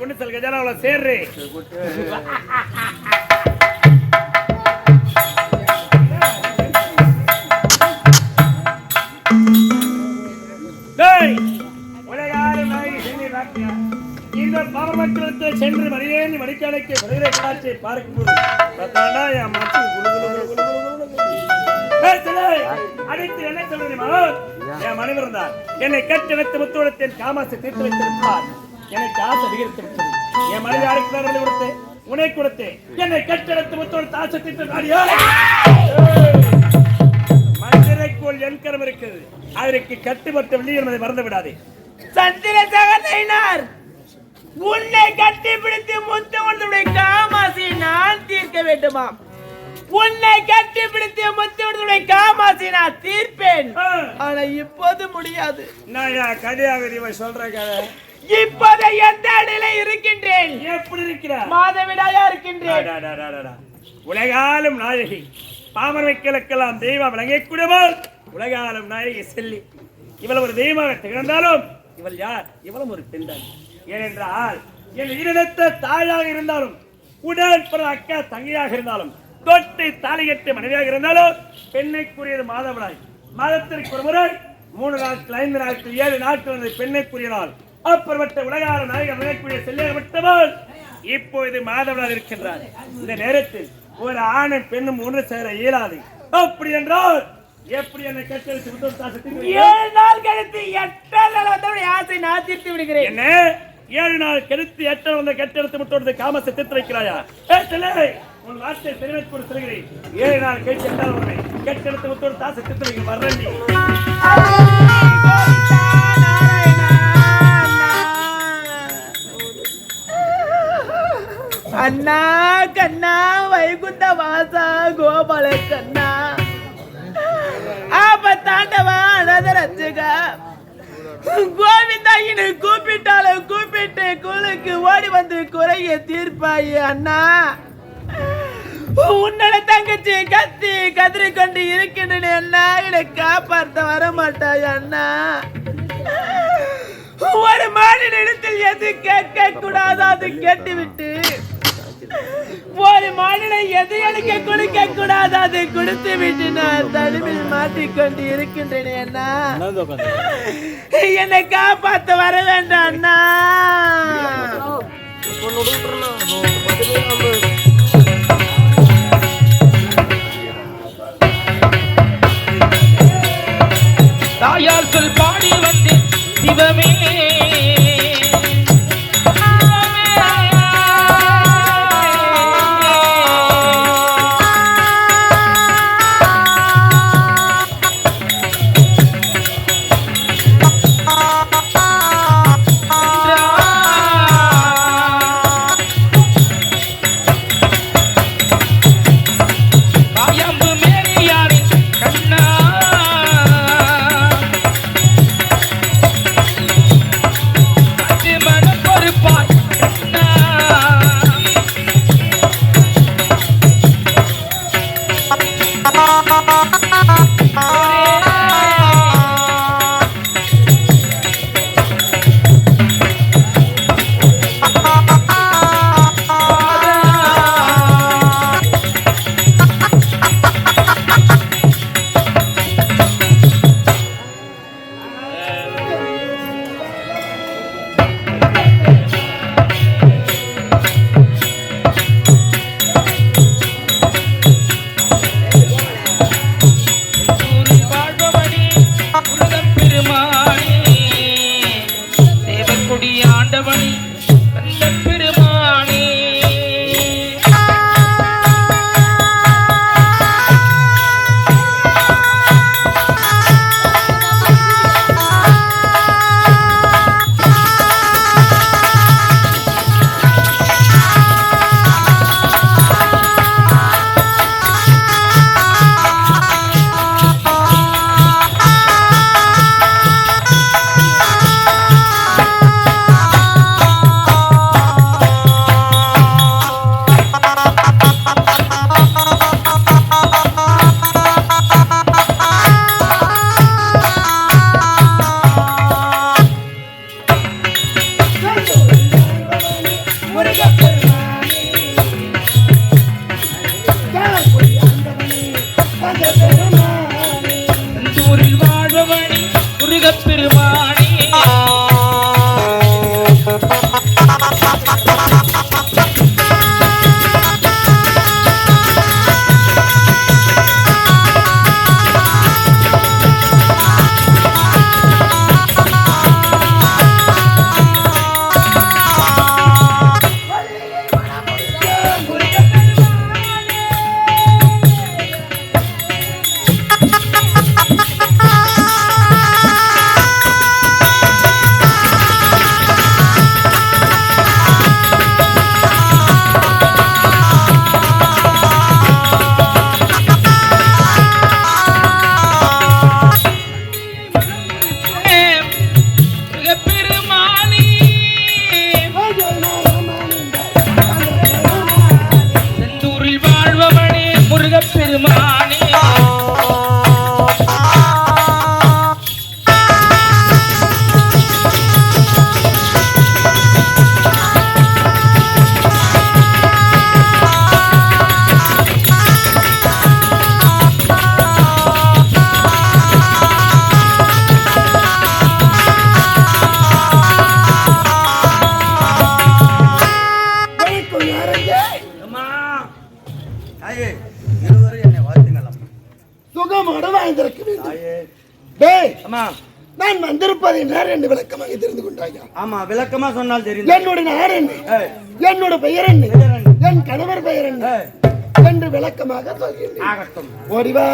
கொண்டு செல் கஜானாவுல சேர்றே. இந்த பாவமக்களுக்கு சென்று மரியாதை மடிக்காலைக்கு மனிதரை காட்சியை பார்க்கும்போது அடித்து என்ன சொல்றீமா? என் மனைவர் தான் என்னை கட்டெடுத்து முத்தோடத்தின் காமாசை தீர்த்து வைத்திருப்பார். எனக்கு ஆசை அதிகரித்து விட்டது. என் மனைவி அழைக்கிறார்கள் கொடுத்து உனை கொடுத்து என்னை கட்டெடுத்து முத்தோடத்து ஆசை தீர்த்து மனிதரைக்குள் என் கரம் இருக்குது. அதற்கு கட்டுப்பட்ட வெளியே என்பதை மறந்து விடாதே. சந்திர சகோதரனார் உன்னை கட்டி பிடித்து முத்தவனுடைய காமாசியை நான் தீர்க்க வேண்டுமா? உன்னை கட்டி பிடித்து முத்தவனுடைய காமாசியை நான் தீர்ப்பேன். ஆனா இப்போது முடியாது. நான் கடியாக சொல்றேன். இப்போது எந்த நிலை இருக்கின்றேன்? எப்படி இருக்கிறார்? மாதவிடாயா இருக்கின்றேன். உலகாலும் நாயகி பாமர வைக்கலுக்கெல்லாம் தெய்வம் விளங்கக்கூடியவள். உலகாலும் நாயகி செல்லி இவள் ஒரு தெய்வமாக திகழ்ந்தாலும் இவள் யார்? இவளும் ஒரு பெண்தான். ஏனென்றால் என் ஈரிடத்த தாயாக இருந்தாலும் உடன் பிற அக்கா தங்கையாக இருந்தாலும் தொட்டு தாலி கட்டி மனைவியாக இருந்தாலும் பெண்ணைக்குரியது மாதவிடாய். மாதத்திற்கு ஒரு முறை 3 நாட்கள் 5 நாட்கள் 7 நாட்கள் பெண்ணைக்குரிய நாள். அப்பற்பட்ட உலகார நாயகர் விளங்கக்கூடிய செல்லியப்பட்டவள் இப்பொழுது மாதவிடாய் இருக்கின்றார். இந்த நேரத்தில் ஒரு ஆணும் பெண்ணும் ஒன்று சேர இயலாது. அப்படி என்றால் எப்படி என்னை கட்டெடுத்து 7 நாள் கழித்து 8 நாள் ஆசை நான் தீர்த்து விடுகிறேன். என்ன 7 நாள் கழித்து 8 வந்த கட்டெடுத்து முட்டோடு காமத்தை தீர்த்து வைக்கிறாயா? உன் வார்த்தை தெரிவித்து கொண்டு சொல்கிறேன். 7 நாள் கழித்து 8 வருமே கட்டெடுத்து முட்டோடு தாசை தீர்த்து வைக்க வர்றேன். அண்ணா கண்ணா வைகுண்ட வாசா கோபால கண்ணா ஆபத்தாண்டவா அனதரச்சுகா கோவிந்தா இனு கூப்பிட்டாலும் கூப்பிட்டு குழுக்கு ஓடி வந்து குறைய தீர்ப்பாய். அண்ணா உன்னோட தங்கச்சி கத்தி கதறி கொண்டு இருக்கின்றன. அண்ணா என்னை காப்பாற்ற வரமாட்டாய். அண்ணா ஒரு மாநில இடத்தில் எது கேட்க கூடாது அது கேட்டுவிட்டு ஒரு மாநில எது எனக்கு கொடுக்க கூடாது அதை கொடுத்து விட்டு நான் தடுப்பில் மாட்டிக்கொண்டு இருக்கின்றேன். அண்ணா என்னை காப்பாற்ற வர வேண்டாம். அண்ணா தாயார் சொல் பாடி வந்து சிவமே ஊரில் வாழ்பவனே முருகப் பெருமானே நான் வந்திருப்பதை என்று விளக்கமாக தெரிந்து கொண்டாயா? ஆமா, விளக்கமா சொன்னால் தெரியும். என்னோட நாடு என்ன, என்னோட பெயர் என்ன, என் கணவர் பெயர் என்ன என்று விளக்கமாக சொல்கிறேன். ஓடிவா.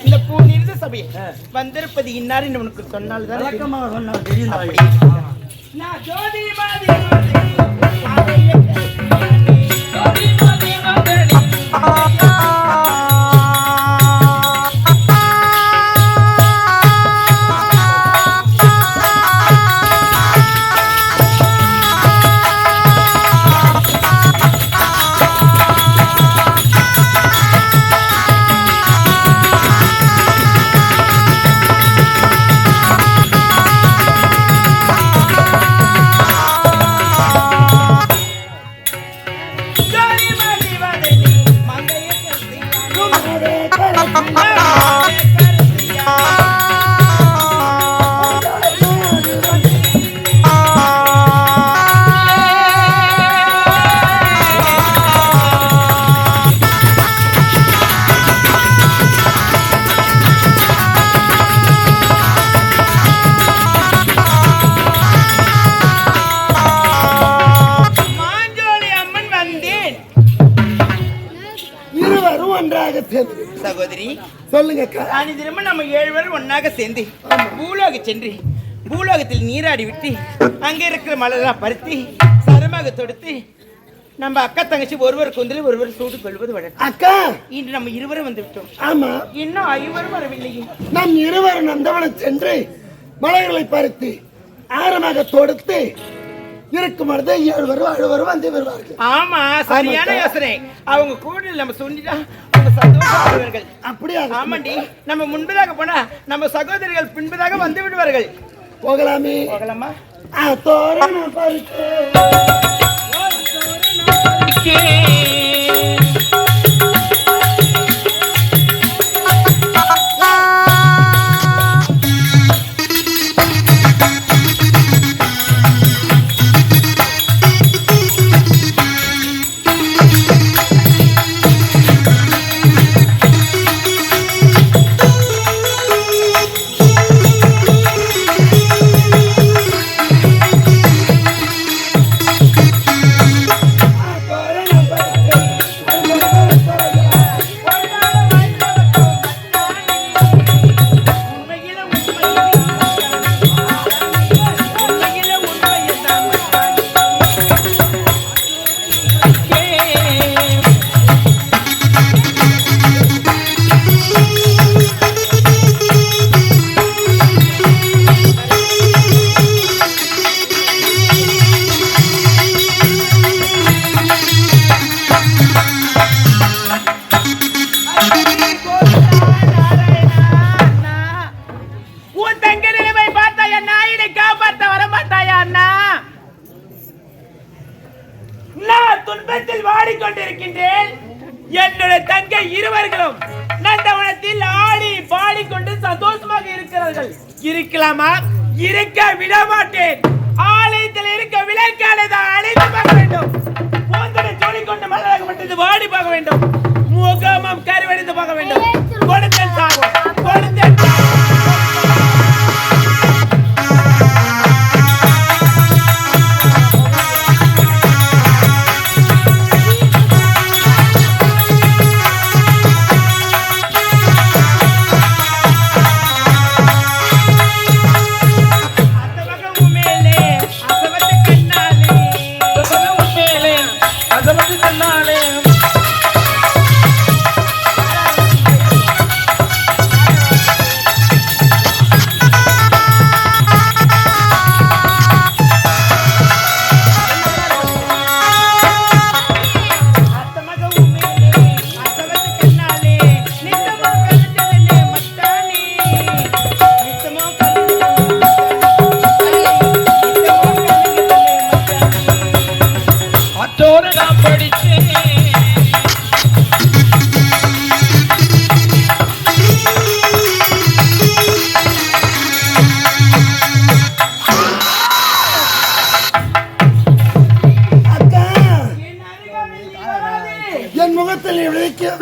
இந்த பூ நிறுத்த சபையை வந்திருப்பது இன்னார் என்று உனக்கு சொன்னால் தான் விளக்கமாக சொன்னால் தெரியும். சகோதரி சொல்லுங்க. திரும்ப நம்ம 7 பேர் ஒன்னாக சேர்ந்து பூலோக சென்று பூலோகத்தில் நீராடி விட்டு அங்க இருக்கிற மலரெல்லாம் பருத்தி சரமாக தொடுத்து நம்ம அக்கா தங்கச்சி ஒருவர் கொந்தில் ஒருவர் சூடு கொள்வது வழக்கம். அக்கா, இன்று நம்ம இருவரும் வந்து விட்டோம். ஆமா, இன்னும் 5 வரவில்லையே. நம் இருவரும் நந்தவனம் சென்று மலைகளை பறித்து ஆரமாக தொடுத்து இருக்கும் பொழுது 7 வருவார்கள் வந்து வருவார்கள். ஆமா, சரியான யோசனை. அவங்க கூட நம்ம சொல்லிட்டா நம்ம சகோதரர்கள் அப்படியா? ஆமாண்டி, நம்ம முன்பதாக போனா நம்ம சகோதரிகள் பின்பதாக வந்து விடுவார்கள். போகலாமே? போகலாமா? தோரணம் பறித்து துன்பத்தில் வாடிக்கொண்டிருக்கின்றேன். என்னுடைய தங்கை இருவர்களும் நந்தவனத்தில் ஆடி பாடிக்கொண்டு சந்தோஷமாக இருக்கிறார்கள். இருக்கலாமா? இருக்க விட மாட்டேன். ஆலயத்தில் இருக்க விளக்காலை தான் அழைத்து பார்க்க வேண்டும். போந்தனை சொல்லிக்கொண்டு மலராகப்பட்டது வாடி பார்க்க வேண்டும். முகமும் கருவடைந்து பார்க்க வேண்டும். கொடுத்தல் சாகும், கொடுத்தல்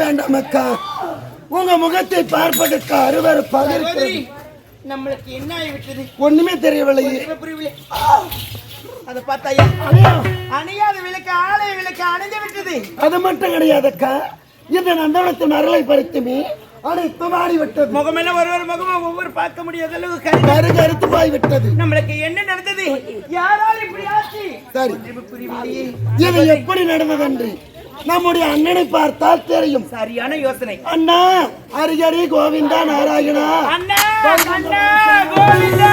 வேண்டாம் அக்கா. உங்க முகத்தை பார்ப்பதற்கு அருவருப்பாக இருக்கிறது. நம்மளுக்கு என்ன ஆகிவிட்டது? ஒண்ணுமே தெரியவில்லை. அதை பார்த்தா அணியாத விளக்கு ஆலய விளக்கு அணைந்து விட்டது. அது மட்டும் கிடையாதக்கா, இந்த நந்தவனத்தின் அருளை பறித்துமே அனைத்து மாறிவிட்டது. முகம் என்ன ஒருவர் முகமா ஒவ்வொரு பார்க்க முடியாத அளவுக்கு கருத்து போய்விட்டது. நம்மளுக்கு என்ன நடந்தது? யாரால் இப்படி ஆச்சு? சரி, இது எப்படி நடந்தது என்று நம்முடைய அண்ணனை பார்த்தால் தெரியும். சரியான யோசனை. அண்ணா, ஹரிஹரி கோவிந்தா நாராயணா. அண்ணா, அண்ணா கோவிந்தா.